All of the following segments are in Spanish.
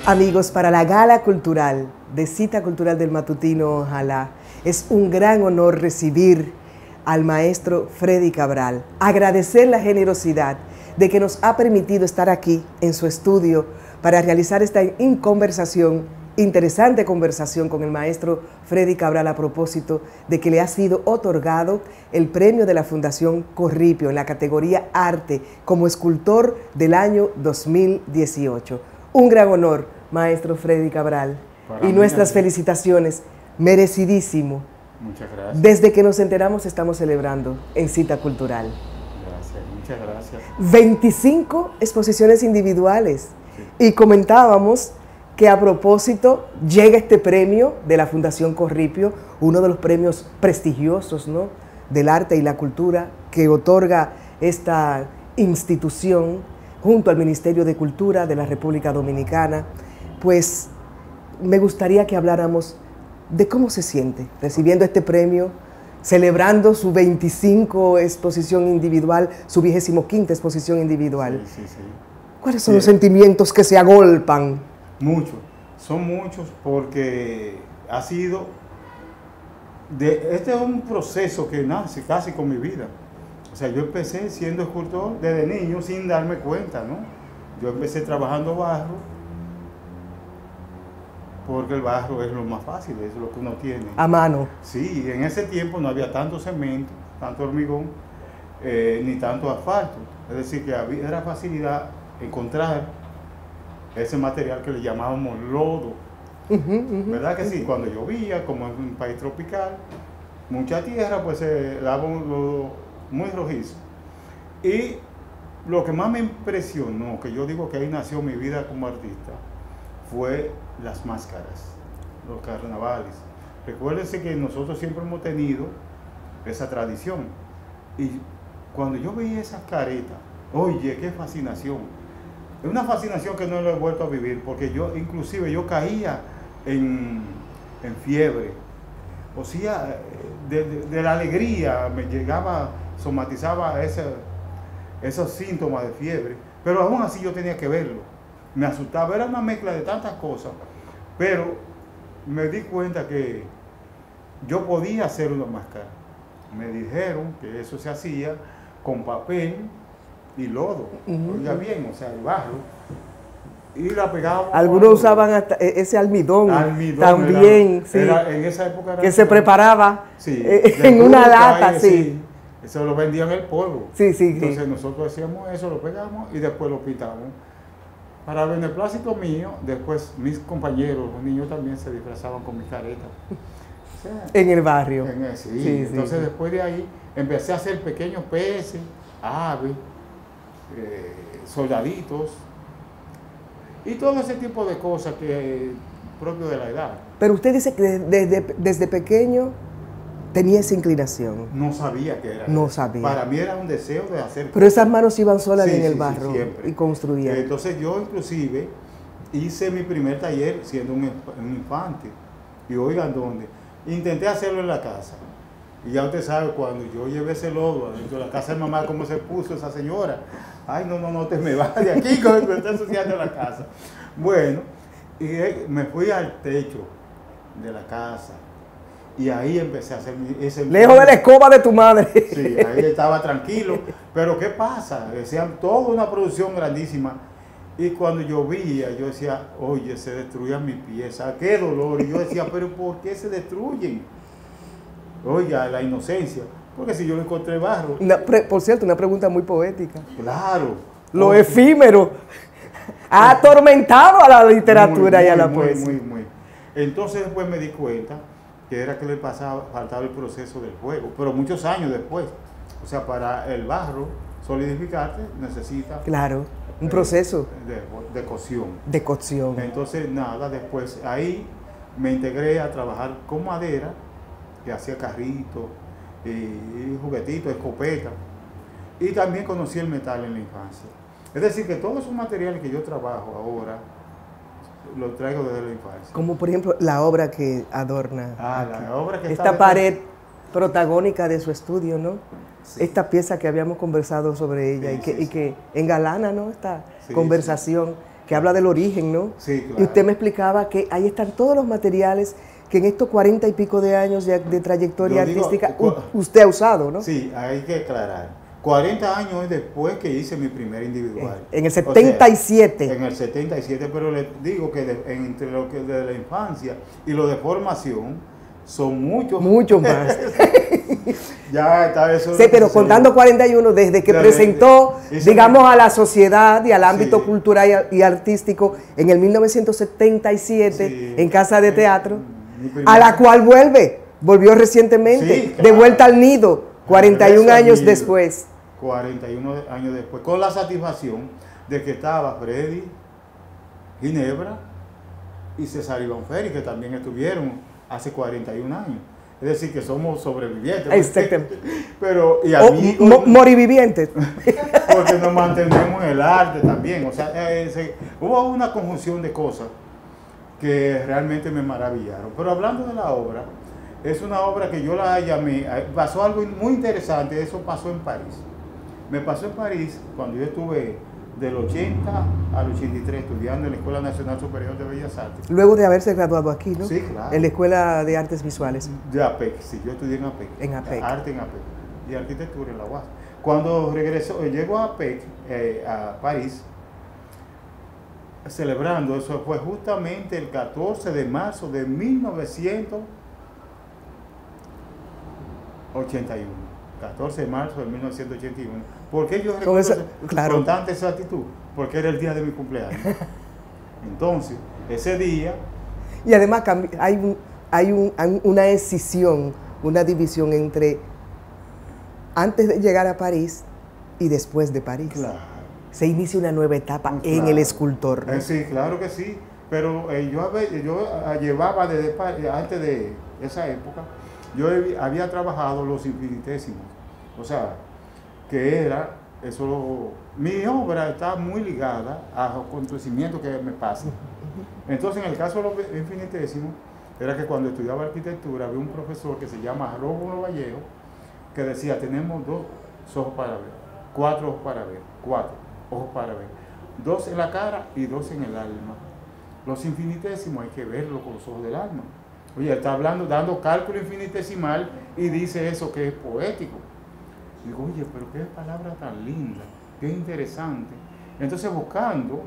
Amigos, para la Gala Cultural de Cita Cultural del Matutino Ojalá, es un gran honor recibir al maestro Freddy Cabral, agradecer la generosidad de que nos ha permitido estar aquí en su estudio para realizar esta interesante conversación con el maestro Freddy Cabral a propósito de que le ha sido otorgado el premio de la Fundación Corripio en la categoría Arte como escultor del año 2018. Un gran honor, maestro Freddy Cabral, y nuestras felicitaciones, merecidísimo. Muchas gracias. Desde que nos enteramos estamos celebrando en Cita Cultural. Gracias, muchas gracias. 25 exposiciones individuales. Sí. Y comentábamos que a propósito llega este premio de la Fundación Corripio, uno de los premios prestigiosos, ¿no?, del arte y la cultura que otorga esta institución junto al Ministerio de Cultura de la República Dominicana. Pues me gustaría que habláramos de cómo se siente recibiendo este premio, celebrando su 25 exposición individual, su 25ª exposición individual. Sí. ¿Cuáles son los sentimientos que se agolpan? Muchos, son muchos porque ha sido, este es un proceso que nace casi con mi vida. O sea, yo empecé siendo escultor desde niño sin darme cuenta, ¿no? Yo empecé trabajando barro, porque el barro es lo más fácil, es lo que uno tiene. A mano. Sí, en ese tiempo no había tanto cemento, tanto hormigón, ni tanto asfalto. Es decir, que era facilidad encontrar ese material que le llamábamos lodo. ¿Verdad que sí? Cuando llovía, como en un país tropical, mucha tierra, pues se daba un lodo muy rojizo. Y lo que más me impresionó, que yo digo que ahí nació mi vida como artista, fue las máscaras, los carnavales. Recuérdense que nosotros siempre hemos tenido esa tradición. Y cuando yo veía esas caretas, oye, qué fascinación. Es una fascinación que no lo he vuelto a vivir, porque yo, inclusive, yo caía en fiebre. O sea, de la alegría me llegaba, somatizaba esos síntomas de fiebre, pero aún así yo tenía que verlo. Me asustaba, era una mezcla de tantas cosas, pero me di cuenta que yo podía hacer una máscara. Me dijeron que eso se hacía con papel y lodo, oiga bien, o sea, el barro, y la pegaban. Algunos usaban hasta ese almidón también, en esa época era que se preparaba en fruta, una lata, sí. Eso lo vendían en el polvo. Sí. Entonces nosotros hacíamos eso, lo pegamos y después lo pintamos. Para el beneplácito mío, después mis compañeros, los niños también se disfrazaban con mis caretas. O sea, en el barrio. Sí. Entonces después de ahí empecé a hacer pequeños peces, aves, soldaditos y todo ese tipo de cosas que propio de la edad. Pero usted dice que desde pequeño tenía esa inclinación. No sabía que era. No sabía. Para mí era un deseo de hacer. Pero esas manos iban solas en el barro y construían. Entonces yo inclusive hice mi primer taller siendo un infante. Y oigan dónde. Intenté hacerlo en la casa. Y ya usted sabe, cuando yo llevé ese lodo adentro de la casa de mamá, cómo se puso esa señora. Ay, no te me vas de aquí, que me está ensuciando la casa. Bueno, y me fui al techo de la casa. Y ahí empecé a hacer ese... Lejos de la escoba de tu madre. Sí, ahí estaba tranquilo. Pero ¿qué pasa? Decían toda una producción grandísima. Y cuando llovía, yo decía, oye, se destruían mis piezas, qué dolor. Y yo decía, pero ¿por qué se destruyen? Oye, la inocencia. Porque si yo lo encontré barro... Por cierto, una pregunta muy poética. Claro. Lo efímero ha atormentado a la literatura y a la poesía. Muy. Entonces después me di cuenta que era que le faltaba el proceso del fuego, pero muchos años después. O sea, para el barro solidificarte necesita... Claro, un proceso. De cocción. De cocción. Entonces, nada, después ahí me integré a trabajar con madera, que hacía carritos, y juguetitos, escopetas. Y también conocí el metal en la infancia. Es decir, que todos esos materiales que yo trabajo ahora, lo traigo desde la infancia. Como por ejemplo la obra que adorna la obra que esta pared protagónica de su estudio, ¿no? Sí. Esta pieza que habíamos conversado sobre ella y que engalana, ¿no?, esta conversación que habla del origen, ¿no? Sí, claro. Y usted me explicaba que ahí están todos los materiales que en estos 40 y pico de años de trayectoria artística usted ha usado, ¿no? Sí, hay que aclarar. 40 años después que hice mi primer individual. En el 77. O sea, en el 77, pero les digo que entre lo que de la infancia y lo de formación son mucho más. Ya está eso. Sí, pero contando 41, desde que presentó, digamos, a la sociedad y al ámbito cultural y artístico en el 1977 en Casa de Teatro, a la cual volvió recientemente, de vuelta al nido, 41 años después. 41 años después, con la satisfacción de que estaba Freddy, Ginebra y César Iván Ferry, que también estuvieron hace 41 años. Es decir, que somos sobrevivientes. Exactamente. Pero, y amigos, morivivientes. Porque nos mantenemos en el arte también. O sea, hubo una conjunción de cosas que realmente me maravillaron. Pero hablando de la obra, es una obra que yo la llamé, pasó algo muy interesante, eso pasó en París. Me pasó en París cuando yo estuve del 80 al 83 estudiando en la Escuela Nacional Superior de Bellas Artes. Luego de haberse graduado aquí, ¿no? Sí, claro. En la Escuela de Artes Visuales. De APEC, sí, yo estudié en APEC. En APEC. Arte en APEC y arquitectura en la UAS. Cuando llego a APEC, a París, celebrando, eso fue justamente el 14 de marzo de 1981. 14 de marzo de 1981. ¿Por qué yo recuerdo con tanta exactitud? Porque era el día de mi cumpleaños. Entonces, ese día... Y además hay una escisión, una división entre antes de llegar a París y después de París. Claro. Se inicia una nueva etapa en el escultor, ¿no? Sí, claro que sí. Pero yo llevaba desde antes de esa época, yo había trabajado los infinitésimos. O sea, que era, mi obra está muy ligada a los acontecimientos que me pasan. Entonces, en el caso de los infinitésimos, era que cuando estudiaba arquitectura, había un profesor que se llama Rómulo Vallejo, que decía, tenemos 2 ojos para ver, 4 ojos para ver, 4 ojos para ver, 2 en la cara y 2 en el alma. Los infinitésimos hay que verlos con los ojos del alma. Oye, está hablando, dando cálculo infinitesimal y dice eso que es poético. Digo, oye, pero qué palabra tan linda, qué interesante. Entonces, buscando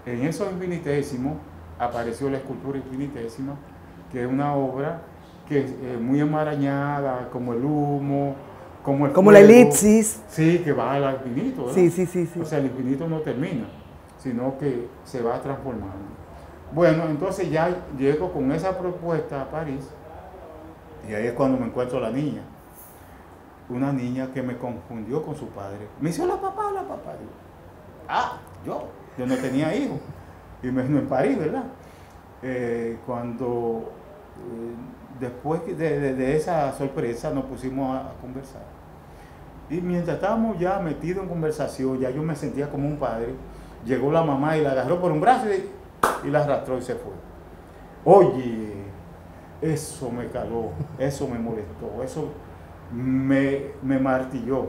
en esos infinitésimos, apareció la escultura infinitésima, que es una obra que es muy enmarañada, como el humo, como el como fuego, la elipsis. Sí, que va al infinito, ¿verdad? Sí. O sea, el infinito no termina, sino que se va transformando. Bueno, entonces ya llego con esa propuesta a París, y ahí es cuando me encuentro a la niña. Una niña que me confundió con su padre. Me dice, hola papá, hola papá. Digo, yo no tenía hijos. Y me vino en París, ¿verdad? Después de esa sorpresa nos pusimos a conversar. Y mientras estábamos ya metidos en conversación, ya yo me sentía como un padre, llegó la mamá y la agarró por un brazo y la arrastró y se fue. Oye, eso me caló, eso me molestó, eso me martilló.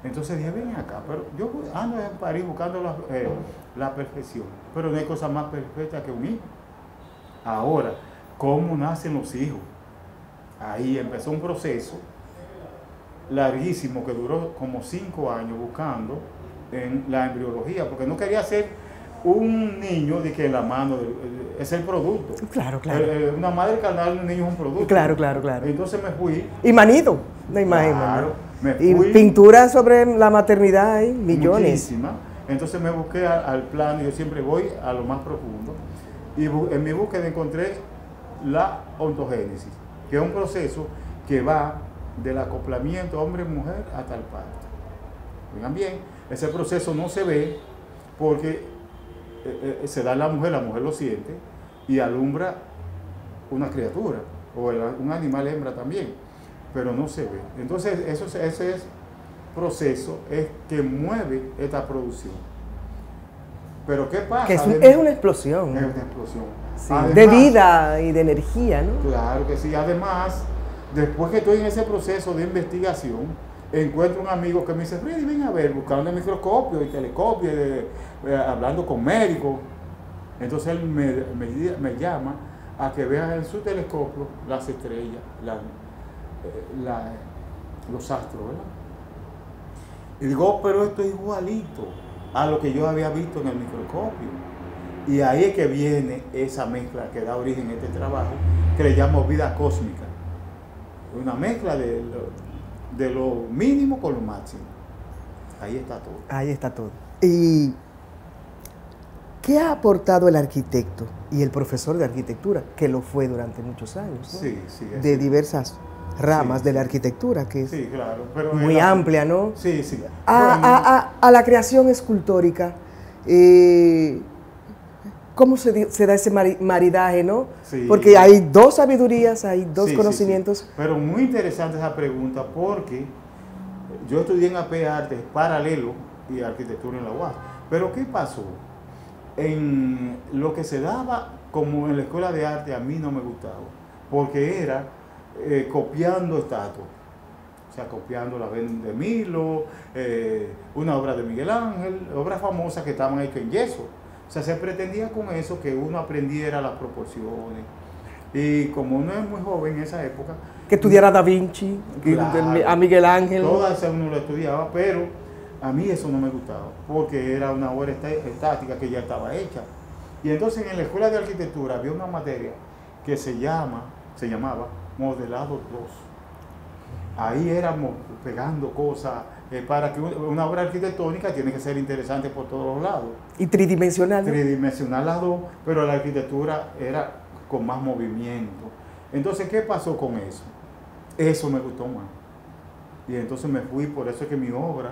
Entonces dije, ven acá, pero yo ando en París buscando la perfección, pero no hay cosa más perfecta que un hijo. Ahora, ¿cómo nacen los hijos? Ahí empezó un proceso larguísimo que duró como 5 años buscando en la embriología, porque no quería ser un niño de que en la mano es el producto. Claro. Una madre carnal de un niño es un producto. Claro. Entonces me fui. Y manito, una imagen. Claro, me y fui. Pintura sobre la maternidad hay millones. Muchísimas. Entonces me busqué al plano, yo siempre voy a lo más profundo. Y en mi búsqueda encontré la ontogénesis, que es un proceso que va del acoplamiento hombre-mujer hasta el parto. Oigan bien, ese proceso no se ve porque se da en la mujer lo siente y alumbra una criatura o un animal hembra también, pero no se ve. Entonces ese proceso es que mueve esta producción. Pero ¿qué pasa? Que es una explosión. Es una explosión. Sí, además, de vida y de energía, ¿no? Claro que sí. Además, después que estoy en ese proceso de investigación, encuentro un amigo que me dice, Freddy, ven a ver, buscando el microscopio y telescopio, hablando con médicos. Entonces él me llama a que vea en su telescopio las estrellas, los astros, ¿verdad? Y digo, "Oh, pero esto es igualito a lo que yo había visto en el microscopio". Y ahí es que viene esa mezcla que da origen a este trabajo, que le llamo vida cósmica. Una mezcla de lo mínimo con lo máximo. Ahí está todo. Ahí está todo. ¿Y qué ha aportado el arquitecto y el profesor de arquitectura, que lo fue durante muchos años, ¿no? Sí, sí. De diversas ramas de la arquitectura, que es sí, claro, pero muy amplia, ¿no? Sí, sí. A la creación escultórica, ¿cómo se da ese maridaje, no? Sí. Porque hay dos sabidurías, hay dos conocimientos. Sí. Pero muy interesante esa pregunta, porque yo estudié en AP Artes paralelo y arquitectura en la UAS. Pero ¿qué pasó? En lo que se daba como en la escuela de arte a mí no me gustaba, porque era copiando estatuas. O sea, copiando la Venus de Milo, una obra de Miguel Ángel, obras famosas que estaban hechas en yeso. O sea, se pretendía con eso que uno aprendiera las proporciones. Y como uno es muy joven en esa época... Que estudiara Da Vinci, claro, a Miguel Ángel. Toda esa uno lo estudiaba, pero a mí eso no me gustaba, porque era una obra estática que ya estaba hecha. Y entonces en la escuela de arquitectura había una materia que se llamaba modelado 2. Ahí éramos pegando cosas, para que una obra arquitectónica tiene que ser interesante por todos los lados. Y tridimensional, ¿no? Tridimensional las dos, pero la arquitectura era con más movimiento. Entonces, ¿qué pasó con eso? Eso me gustó más. Y entonces me fui, por eso es que mi obra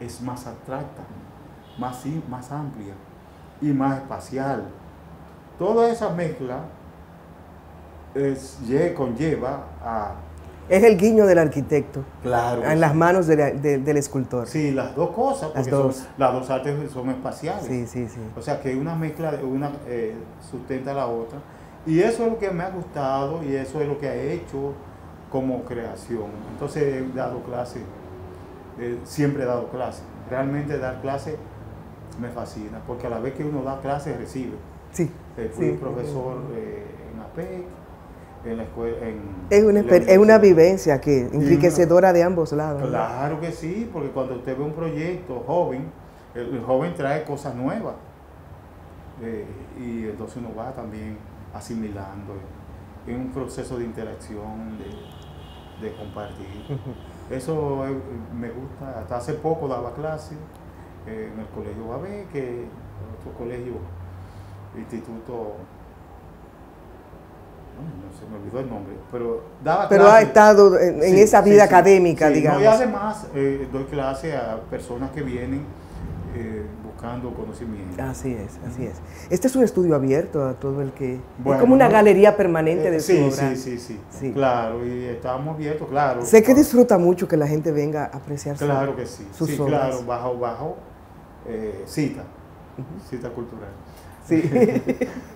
es más abstracta, más amplia y más espacial. Toda esa mezcla conlleva a... Es el guiño del arquitecto. Claro. En las manos del escultor. Sí, las dos cosas, porque las dos artes son espaciales. Sí, sí, sí. O sea, que una mezcla, una sustenta a la otra. Y eso es lo que me ha gustado y eso es lo que ha hecho como creación. Entonces he dado clases, siempre he dado clases. Realmente dar clases me fascina, porque a la vez que uno da clases recibe. Sí. Fui profesor en APEC, en la escuela. Es una vivencia que enriquecedora de ambos lados. Claro, ¿no? Que sí, porque cuando usted ve un proyecto joven, el joven trae cosas nuevas. Y entonces uno va también asimilando en un proceso de interacción, de compartir. Eso me gusta. Hasta hace poco daba clases en el Colegio Babé, que es otro colegio, instituto, no se me olvidó el nombre, pero daba clases. Pero ha estado en esa vida académica, digamos. No, y además doy clase a personas que vienen buscando conocimiento. Así es, así es. Este es un estudio abierto a todo el que... Bueno, es como una galería permanente de su obra. Sí. Claro, y estamos abiertos, claro. Sé que disfruta mucho que la gente venga a apreciar claro que sí, sus obras. Claro, bajo cita cultural. Sí.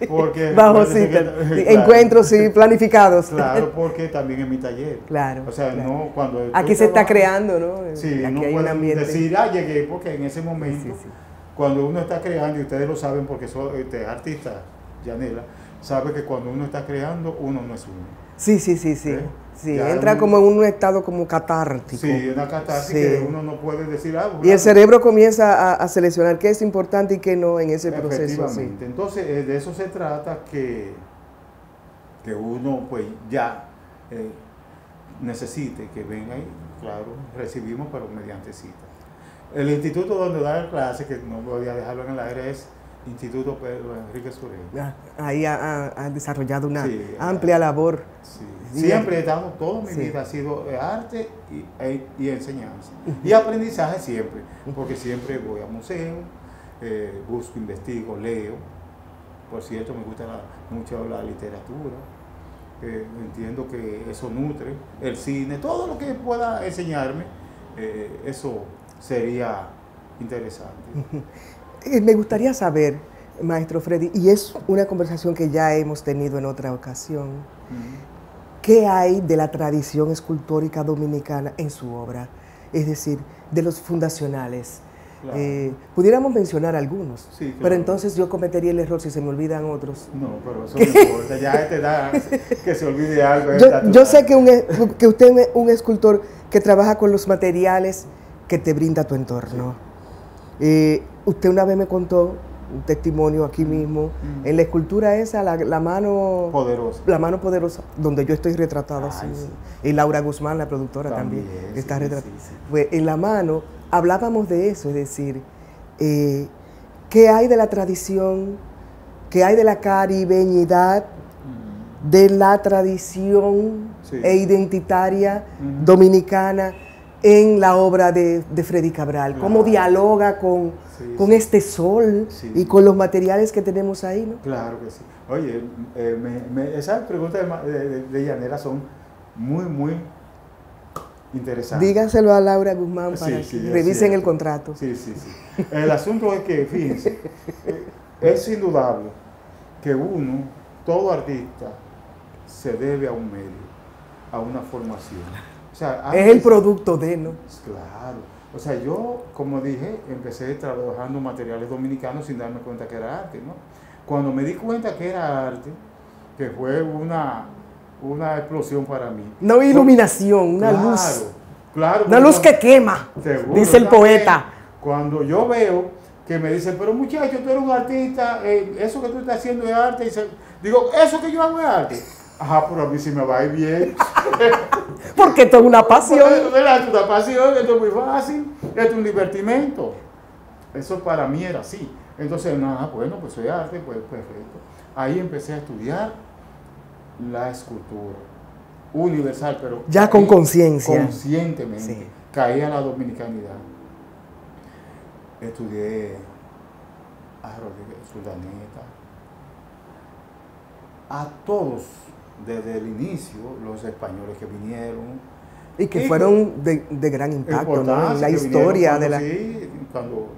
Porque bajo cita, encuentros planificados. Claro, porque también es mi taller. Claro. O sea, claro. No cuando aquí se está creando, ¿no? Sí, aquí no hay un ambiente. Decir, llegué, porque en ese momento, cuando uno está creando, y ustedes lo saben porque soy artista, Yanela, sabe que cuando uno está creando, uno no es uno. Sí. Sí, entra como en un estado como catártico. Sí, una catarsis que uno no puede decir algo. Y el cerebro comienza a seleccionar qué es importante y qué no en ese proceso. Efectivamente. Sí. Entonces, de eso se trata, que uno pues ya necesite que venga y, claro, recibimos, pero mediante cita. El instituto donde da la clase, que no voy a dejarlo en el aire, es Instituto Pedro Enrique Sureño. Ahí ha desarrollado una amplia labor. Sí. Siempre he dado, toda mi vida ha sido arte y enseñanza. Y aprendizaje siempre, porque siempre voy a museos, busco, investigo, leo. Por cierto, me gusta mucho la literatura. Entiendo que eso nutre el cine, todo lo que pueda enseñarme, eso sería interesante. Me gustaría saber, maestro Freddy, y es una conversación que ya hemos tenido en otra ocasión, ¿qué hay de la tradición escultórica dominicana en su obra? Es decir, de los fundacionales. Claro. Pudiéramos mencionar algunos, Sí, claro. pero entonces yo cometería el error si se me olvidan otros. No, pero eso no importa, ya te da que se olvide algo. Yo sé que usted es un escultor que trabaja con los materiales que te brinda tu entorno. Usted una vez me contó un testimonio aquí mismo, en la escultura esa, la mano poderosa. La mano poderosa, donde yo estoy retratado así. Sí. Y Laura Guzmán, la productora, también está retratada. Sí. Pues en la mano hablábamos de eso, es decir, ¿qué hay de la tradición? ¿Qué hay de la caribeñidad? De la tradición identitaria dominicana en la obra de Freddy Cabral. Claro. ¿Cómo dialoga con este sol y con los materiales que tenemos ahí, ¿no? Claro que sí. Oye, esas preguntas de Yanela son muy, muy interesantes. Dígaselo a Laura Guzmán para que revisen el contrato. Sí. El asunto es que, fíjense, es indudable que todo artista, se debe a un medio, a una formación. O sea, es el producto de, ¿no? Claro. O sea, yo, como dije, empecé trabajando materiales dominicanos sin darme cuenta que era arte, ¿no? Cuando me di cuenta que era arte, que fue una explosión para mí. Una iluminación, una luz. Claro. Una luz que quema, seguro, dice el poeta. Cuando yo veo que me dicen, pero muchacho, tú eres un artista, eso que tú estás haciendo es arte, digo, eso que yo hago es arte. Ajá, pero a mí sí me va a ir bien. Porque esto es una pasión. Esto es una pasión, esto es muy fácil, esto es un divertimento. Eso para mí era así. Entonces, bueno, pues soy arte, pues perfecto. Ahí empecé a estudiar la escultura universal, pero ya con conciencia. Conscientemente. Caí a la dominicanidad. Estudié a Rodríguez Urdaneta, a todos desde el inicio, los españoles que vinieron. Y que fueron de gran impacto, ¿no? En la historia de la... Sí, cuando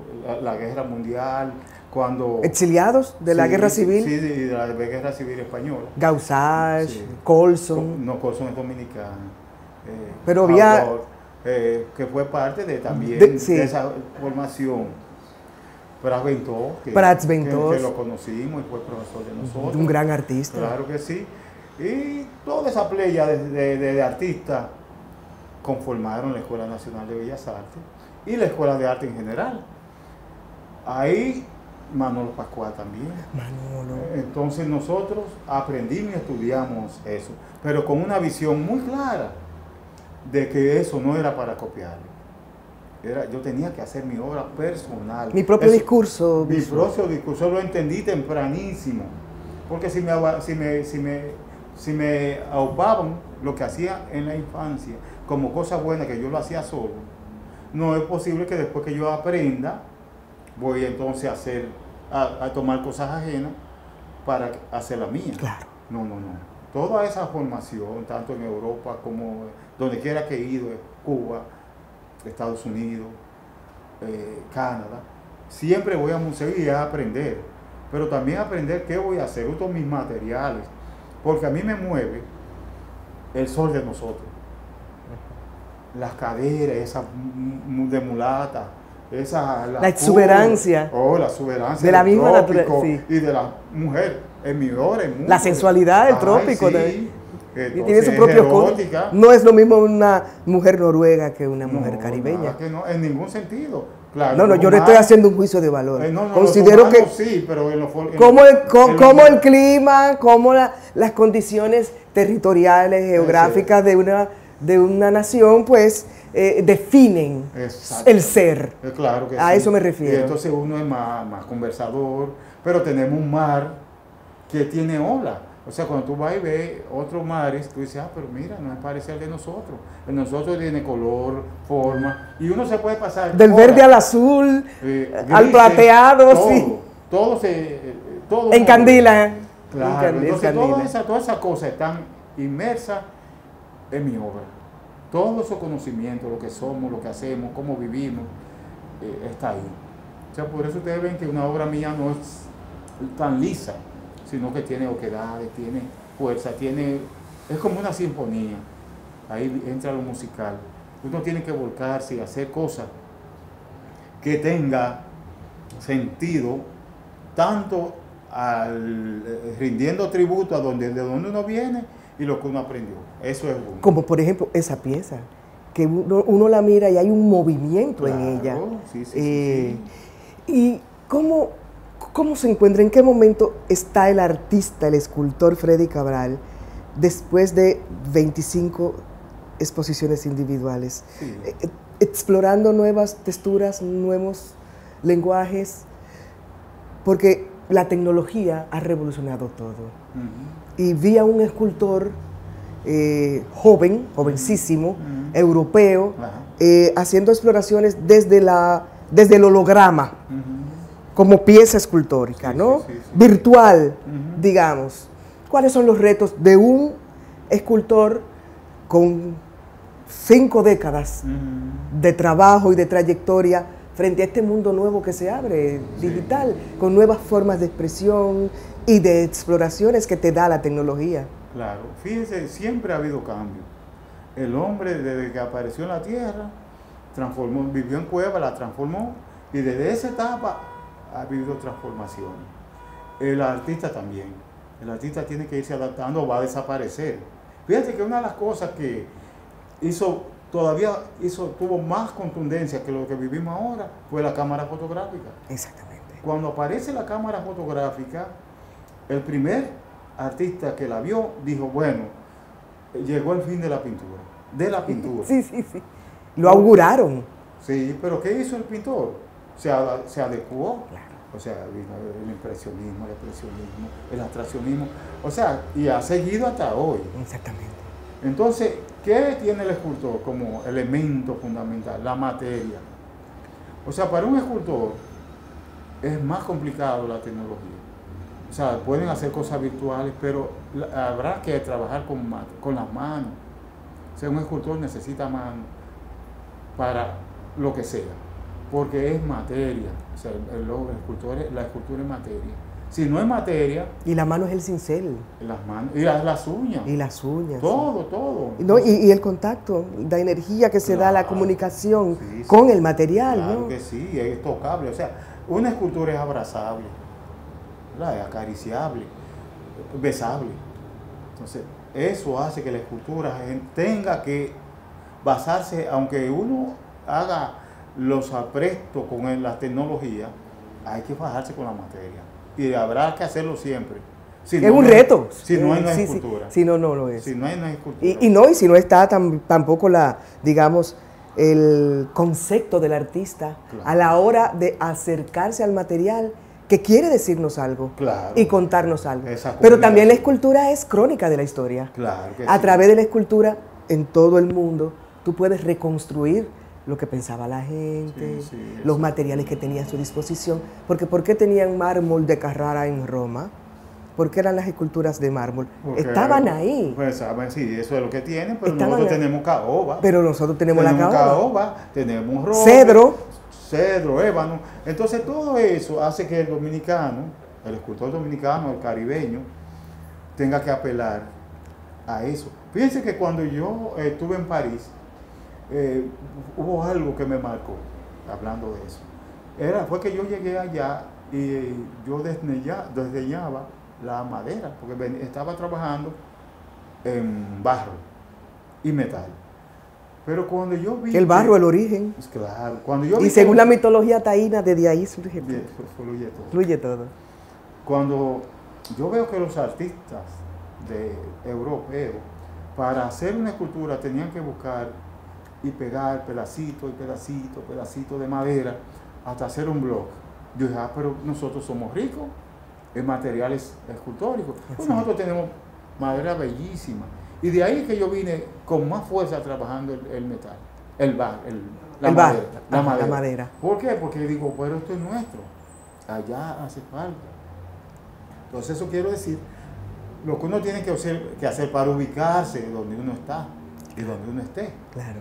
la guerra mundial, cuando... Exiliados de la guerra civil. Sí, de la guerra civil española. Gausage, Colson. No, Colson es dominicano. Pero había... que fue parte de también de esa formación. Prats Ventós, que lo conocimos y fue profesor de nosotros. Un gran artista. Claro que sí. Y toda esa playa de artistas conformaron la Escuela Nacional de Bellas Artes y la Escuela de Arte en general. Ahí Manolo Pascual también. Entonces nosotros aprendimos y estudiamos eso, pero con una visión muy clara de que eso no era para copiarlo. Yo tenía que hacer mi obra personal. Mi propio discurso. Mi propio discurso lo entendí tempranísimo. Porque si me aupaban lo que hacía en la infancia como cosa buena, que yo lo hacía solo, no es posible que después que yo aprenda, voy entonces a tomar cosas ajenas para hacer la mía. Claro. No. Toda esa formación, tanto en Europa como donde quiera que he ido, Cuba, Estados Unidos, Canadá, siempre voy a museos y a aprender, pero también aprender qué voy a hacer, uso mis materiales, porque a mí me mueve el sol de nosotros, las caderas, esas de mulata, la exuberancia, la exuberancia de la misma naturaleza y de la mujer, en mi obra, la sensualidad del trópico. Sí. Y tiene su propio código. No es lo mismo una mujer noruega que una mujer caribeña. Que no, en ningún sentido. Claro, yo le estoy haciendo un juicio de valor. Considero que sí, pero como el clima, como las condiciones territoriales, geográficas de una nación, pues definen el ser. Claro que a eso me refiero. Y entonces uno es más conversador, pero tenemos un mar que tiene olas. O sea, cuando tú vas y ves otros mares, tú dices, pero mira, no es parecido al de nosotros. El de nosotros tiene color, forma, y uno se puede pasar... Del verde al azul, al plateado, todo encandila. Claro, entonces todas esas cosas están inmersas en mi obra. Todos esos conocimientos, lo que somos, lo que hacemos, cómo vivimos, está ahí. O sea, por eso ustedes ven que una obra mía no es tan lisa, sino que tiene oquedades, tiene fuerza, es como una sinfonía. Ahí entra lo musical. Uno tiene que volcarse y hacer cosas que tenga sentido, tanto rindiendo tributo de donde uno viene y lo que uno aprendió. Eso es uno. Como por ejemplo esa pieza, que uno la mira y hay un movimiento Claro, en ella. Sí. ¿Y cómo se encuentra, en qué momento está el artista, el escultor Freddy Cabral, después de 25 exposiciones individuales? Sí. Explorando nuevas texturas, nuevos lenguajes, porque la tecnología ha revolucionado todo. Y vi a un escultor jovencísimo, europeo, haciendo exploraciones desde el holograma, como pieza escultórica, ¿no? Sí. Virtual, digamos. ¿Cuáles son los retos de un escultor con 5 décadas de trabajo y de trayectoria frente a este mundo nuevo que se abre, digital, con nuevas formas de expresión y de exploraciones que te da la tecnología? Claro, fíjense, siempre ha habido cambio. El hombre, desde que apareció en la tierra, vivió en cueva, la transformó, y desde esa etapa ha vivido transformaciones. El artista también. El artista tiene que irse adaptando o va a desaparecer. Fíjate que una de las cosas que tuvo más contundencia que lo que vivimos ahora fue la cámara fotográfica. Exactamente. Cuando aparece la cámara fotográfica, el primer artista que la vio dijo, bueno, llegó el fin de la pintura. Sí. Lo auguraron. Sí, pero ¿qué hizo el pintor? Se adecuó. Claro. O sea, vino el impresionismo, el expresionismo, el abstraccionismo. O sea, y ha seguido hasta hoy. Exactamente. Entonces, ¿qué tiene el escultor como elemento fundamental? La materia. O sea, para un escultor es más complicado la tecnología. O sea, pueden hacer cosas virtuales, pero habrá que trabajar con las manos. O sea, un escultor necesita mano para lo que sea, porque es materia. O sea, la escultura es materia. Si no es materia... Y la mano es el cincel. Las manos, y las uñas. Y las uñas. Todo. No, y el contacto, la energía que se da, la comunicación con el material, claro, ¿no? Que sí, es tocable. O sea, una escultura es abrazable, ¿verdad? Es acariciable, besable. Entonces, eso hace que la escultura tenga que basarse, aunque uno haga los aprestos con la tecnología, hay que bajarse con la materia. Y habrá que hacerlo siempre. Si es no, un reto. Si no hay una escultura. Si no lo es. Si no hay una escultura. Y si no está tampoco el concepto del artista, claro, a la hora de acercarse al material que quiere decirnos algo, claro, y contarnos algo. Pero también la escultura es crónica de la historia. Claro que a través de la escultura, en todo el mundo, tú puedes reconstruir lo que pensaba la gente, los materiales que tenía a su disposición. Porque ¿por qué tenían mármol de Carrara en Roma? ¿Por qué eran las esculturas de mármol? Porque estaban ahí. Pues sí, eso es lo que tienen, pero nosotros tenemos caoba. Pero nosotros tenemos la caoba, tenemos roble, cedro, ébano. Entonces todo eso hace que el dominicano, el escultor dominicano, el caribeño, tenga que apelar a eso. Fíjense que cuando yo estuve en París, hubo algo que me marcó, hablando de eso. Fue que yo llegué allá y yo desdeñaba la madera, porque estaba trabajando en barro y metal. Pero cuando yo vi... El barro, el origen. Pues claro, cuando yo vi... Y según la mitología taína, desde ahí surge todo. Fluye todo. Cuando yo veo que los artistas europeos, para hacer una escultura, tenían que buscar y pegar pedacito de madera hasta hacer un bloque. Yo dije, pero nosotros somos ricos en materiales escultóricos. Pues nosotros tenemos madera bellísima. Y de ahí que yo vine con más fuerza trabajando el metal, la madera. ¿Por qué? Porque digo, pero esto es nuestro. Allá hace falta. Entonces eso quiero decir, lo que uno tiene que hacer para ubicarse donde uno está y donde uno esté. Claro.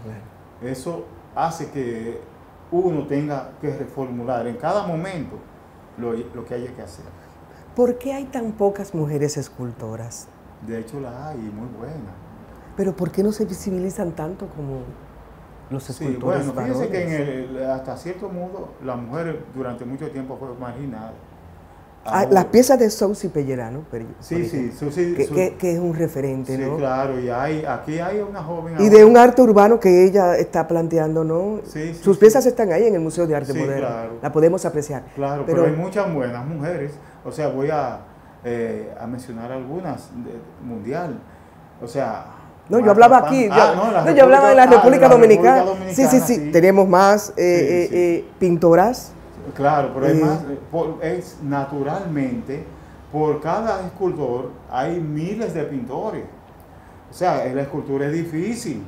Eso hace que uno tenga que reformular en cada momento lo que haya que hacer. ¿Por qué hay tan pocas mujeres escultoras? De hecho las hay, muy buenas. Pero ¿por qué no se visibilizan tanto como los Sí, escultores bueno, fíjense varones. que hasta cierto modo la mujer durante mucho tiempo fue marginada. Las piezas de Soucy Pellerano, Sí, sí, sí, que es un referente, sí, ¿no? claro, y aquí hay una joven. Y de un arte urbano que ella está planteando, ¿no? Sí, sí, Sus piezas están ahí en el Museo de Arte Sí, Moderno. claro. La podemos apreciar. Claro, pero hay muchas buenas mujeres. O sea, voy a mencionar algunas mundial. O sea. No, yo hablaba aquí. Yo hablaba de la República Dominicana. Sí, sí, sí. Tenemos más pintoras. Claro, pero es naturalmente, por cada escultor hay miles de pintores. O sea, la escultura es difícil,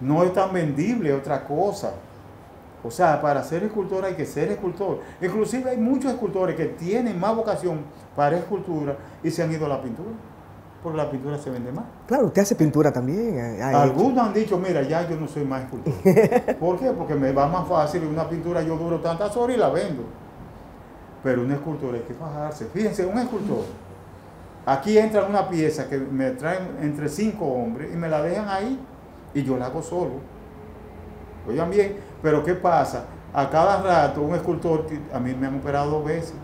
no es tan vendible, otra cosa. O sea, para ser escultor hay que ser escultor. Inclusive hay muchos escultores que tienen más vocación para escultura y se han ido a la pintura, porque la pintura se vende más. Claro, usted hace pintura también. Algunos han dicho, mira, ya yo no soy más escultor. ¿Por qué? Porque me va más fácil, una pintura yo duro tantas horas y la vendo. Pero una escultura hay que fajarse. Fíjense, un escultor, aquí entra una pieza que me traen entre 5 hombres y me la dejan ahí y yo la hago solo. Oigan bien, pero ¿qué pasa? A cada rato un escultor, a mí me han operado 2 veces.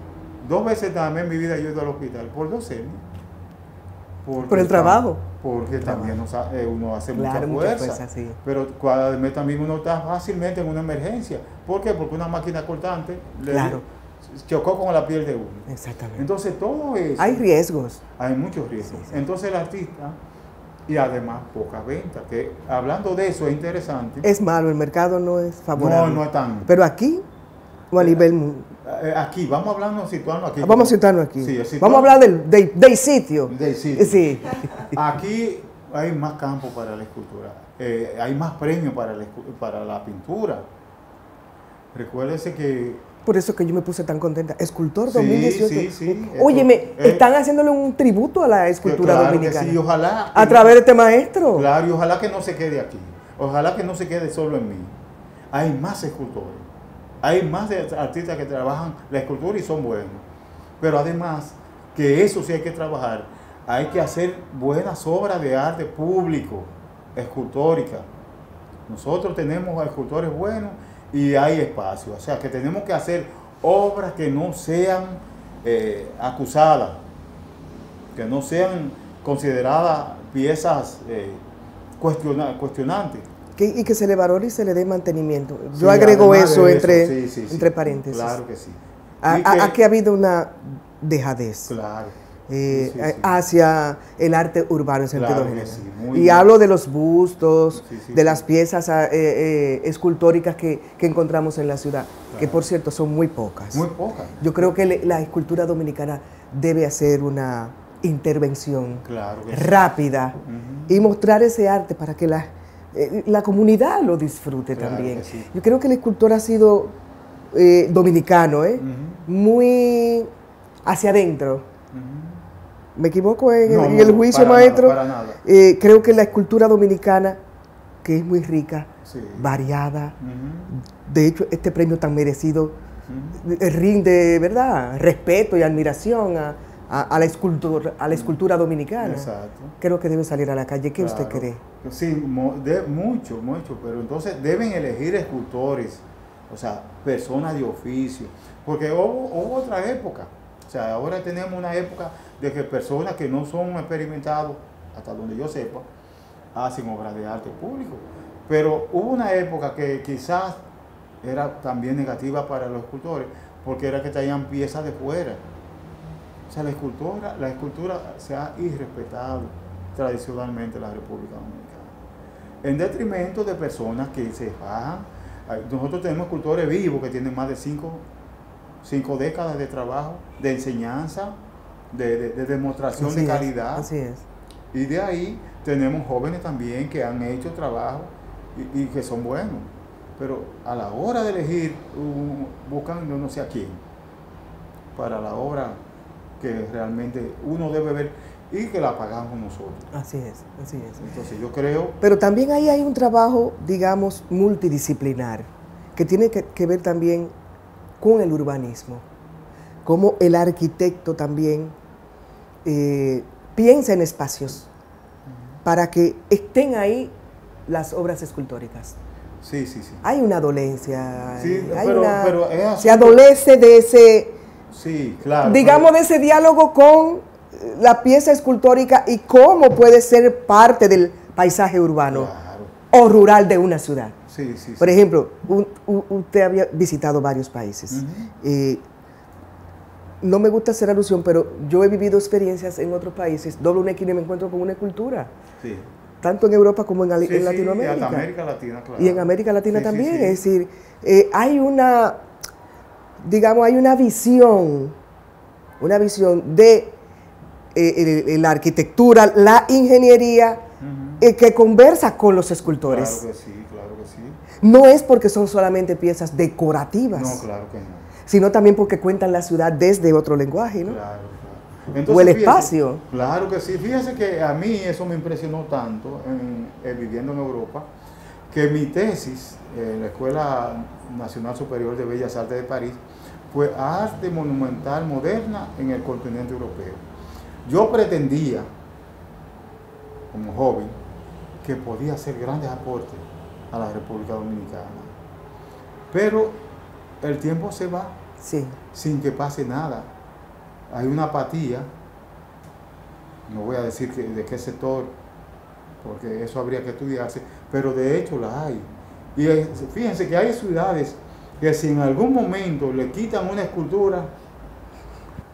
2 veces también en mi vida yo he ido al hospital por 2 hernias. Por el trabajo. Porque también uno hace claro, mucha fuerza. Sí. Pero además también uno está fácilmente en una emergencia. ¿Por qué? Porque una máquina cortante chocó con la piel de uno. Exactamente. Entonces todo eso. Hay riesgos. Hay muchos riesgos. Sí. Entonces el artista, y además poca venta, que hablando de eso es interesante. Es malo, el mercado no es favorable. No es tan. Pero aquí, o a nivel. Aquí, vamos hablando, situarnos aquí. Vamos a situarnos aquí. Sí, vamos a hablar del sitio. Del sitio. Sí. Aquí hay más campo para la escultura. Hay más premios para la pintura. Recuérdese que. Por eso que yo me puse tan contenta. Escultor 2018. Sí. Óyeme, están haciéndole un tributo a la escultura dominicana. Que sí, ojalá. A través de este maestro. Claro, y ojalá que no se quede aquí. Ojalá que no se quede solo en mí. Hay más escultores. Hay más artistas que trabajan la escultura y son buenos. Pero además, que eso sí hay que trabajar. Hay que hacer buenas obras de arte público, escultórica. Nosotros tenemos escultores buenos y hay espacio. O sea, que tenemos que hacer obras que no sean acusadas, que no sean consideradas piezas cuestionantes. Y que se le valore y se le dé mantenimiento. Yo agrego eso entre paréntesis. Claro que sí. Aquí ha habido una dejadez. Claro. Hacia el arte urbano en sentido general. Y bien. Hablo de los bustos, de las piezas escultóricas que encontramos en la ciudad, que por cierto son muy pocas. Muy pocas. Yo creo que la escultura dominicana debe hacer una intervención rápida y mostrar ese arte para que la comunidad lo disfrute también. Yo creo que el escultor ha sido dominicano, muy hacia adentro. ¿Me equivoco en el juicio, maestro? Para nada. Creo que la escultura dominicana, que es muy rica, variada, de hecho este premio tan merecido rinde, ¿verdad?, respeto y admiración a la escultura dominicana. Exacto. Creo que debe salir a la calle. ¿Qué usted cree? Sí, mucho, pero entonces deben elegir escultores, o sea, personas de oficio, porque hubo otra época. O sea, ahora tenemos una época de que personas que no son experimentados, hasta donde yo sepa, hacen obras de arte público. Pero hubo una época que quizás era también negativa para los escultores, porque era que traían piezas de fuera. O sea, la escultura se ha irrespetado tradicionalmente en la República Dominicana, en detrimento de personas que se bajan. Nosotros tenemos escultores vivos que tienen más de 5 décadas de trabajo, de enseñanza, de demostración de calidad. Así es. Y de ahí tenemos jóvenes también que han hecho trabajo y que son buenos. Pero a la hora de elegir, buscan no sé a quién para la obra que realmente uno debe ver y que la pagamos nosotros. Así es. Entonces yo creo. Pero también ahí hay un trabajo, digamos, multidisciplinar, que tiene que ver también con el urbanismo, como el arquitecto también piensa en espacios para que estén ahí las obras escultóricas. Sí, sí, sí. Hay una dolencia. Sí, hay pero es así. se adolece de ese, Sí, claro. digamos, de ese diálogo con la pieza escultórica y cómo puede ser parte del paisaje urbano Claro. o rural de una ciudad. Sí, sí, Por sí. ejemplo, usted había visitado varios países. No me gusta hacer alusión, pero yo he vivido experiencias en otros países. Doblo una esquina y me encuentro con una escultura. Sí. Tanto en Europa como en, Sí, en Latinoamérica. Sí, en América Latina, claro. Y en América Latina Sí, también. sí, sí. Es decir, hay una, digamos, hay una visión de la arquitectura, la ingeniería, que conversa con los escultores. Claro que sí, claro que sí. No es porque son solamente piezas decorativas, No, claro que no. sino también porque cuentan la ciudad desde otro lenguaje, ¿no? Claro, claro. O el Fíjese, espacio. Claro que sí. Fíjese que a mí eso me impresionó tanto viviendo en Europa, que mi tesis en la Escuela Nacional Superior de Bellas Artes de París fue Arte Monumental Moderna en el continente europeo. Yo pretendía, como joven, que podía hacer grandes aportes a la República Dominicana. Pero el tiempo se va Sí. sin que pase nada. Hay una apatía, no voy a decir de qué sector, porque eso habría que estudiarse, pero de hecho la hay. Y fíjense que hay ciudades que si en algún momento le quitan una escultura,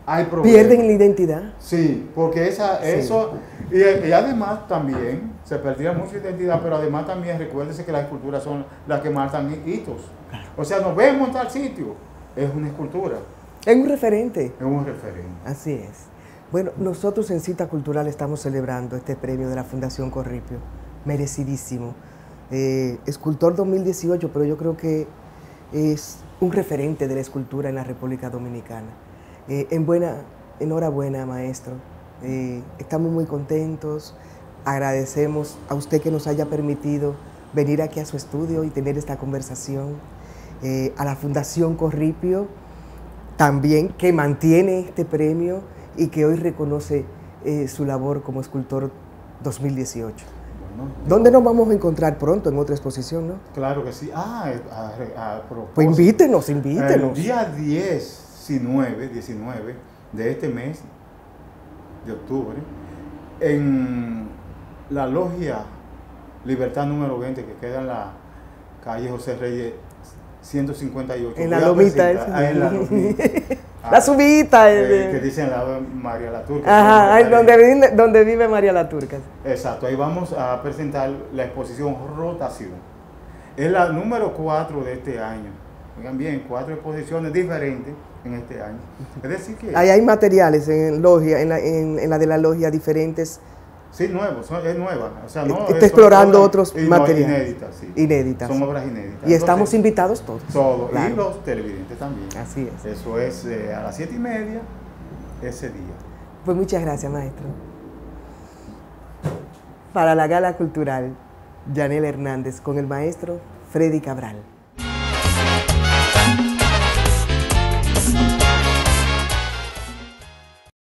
hay problemas. Pierden la identidad. Sí, porque eso, y además también se perdía mucha identidad, pero además también recuérdese que las esculturas son las que marcan hitos. O sea, nos vemos en tal sitio, es una escultura. Es un referente. Es un referente. Así es. Bueno, nosotros en Cita Cultural estamos celebrando este premio de la Fundación Corripio, merecidísimo. Escultor 2018, pero yo creo que es un referente de la escultura en la República Dominicana. Enhorabuena, maestro. Estamos muy contentos. Agradecemos a usted que nos haya permitido venir aquí a su estudio y tener esta conversación. A la Fundación Corripio también, que mantiene este premio y que hoy reconoce su labor como escultor 2018. Bueno, ¿dónde nos vamos a encontrar pronto en otra exposición, no? Claro que sí. A propósito, pues invítenos. El día 19 de este mes de octubre, en la logia Libertad número 20, que queda en la calle José Reyes 158. En la lomita. En la lomita. La subida. Que dice al lado de María la Turca. Ajá, donde vive María la Turca. Exacto, ahí vamos a presentar la exposición Rotación. Es la número 4 de este año. Oigan bien, 4 exposiciones diferentes en este año. Es decir que... Ahí hay materiales en logia, en la de la logia diferentes. Sí, nuevos, es nueva. O sea, no, está explorando otros materiales. Inéditas, sí. Inéditas. Son obras inéditas. Y estamos invitados todos. Todos. Claro. Y los televidentes también. Así es. Eso es a las 7:30 ese día. Pues muchas gracias, maestro. Para la Gala Cultural, Yanel Hernández con el maestro Freddy Cabral.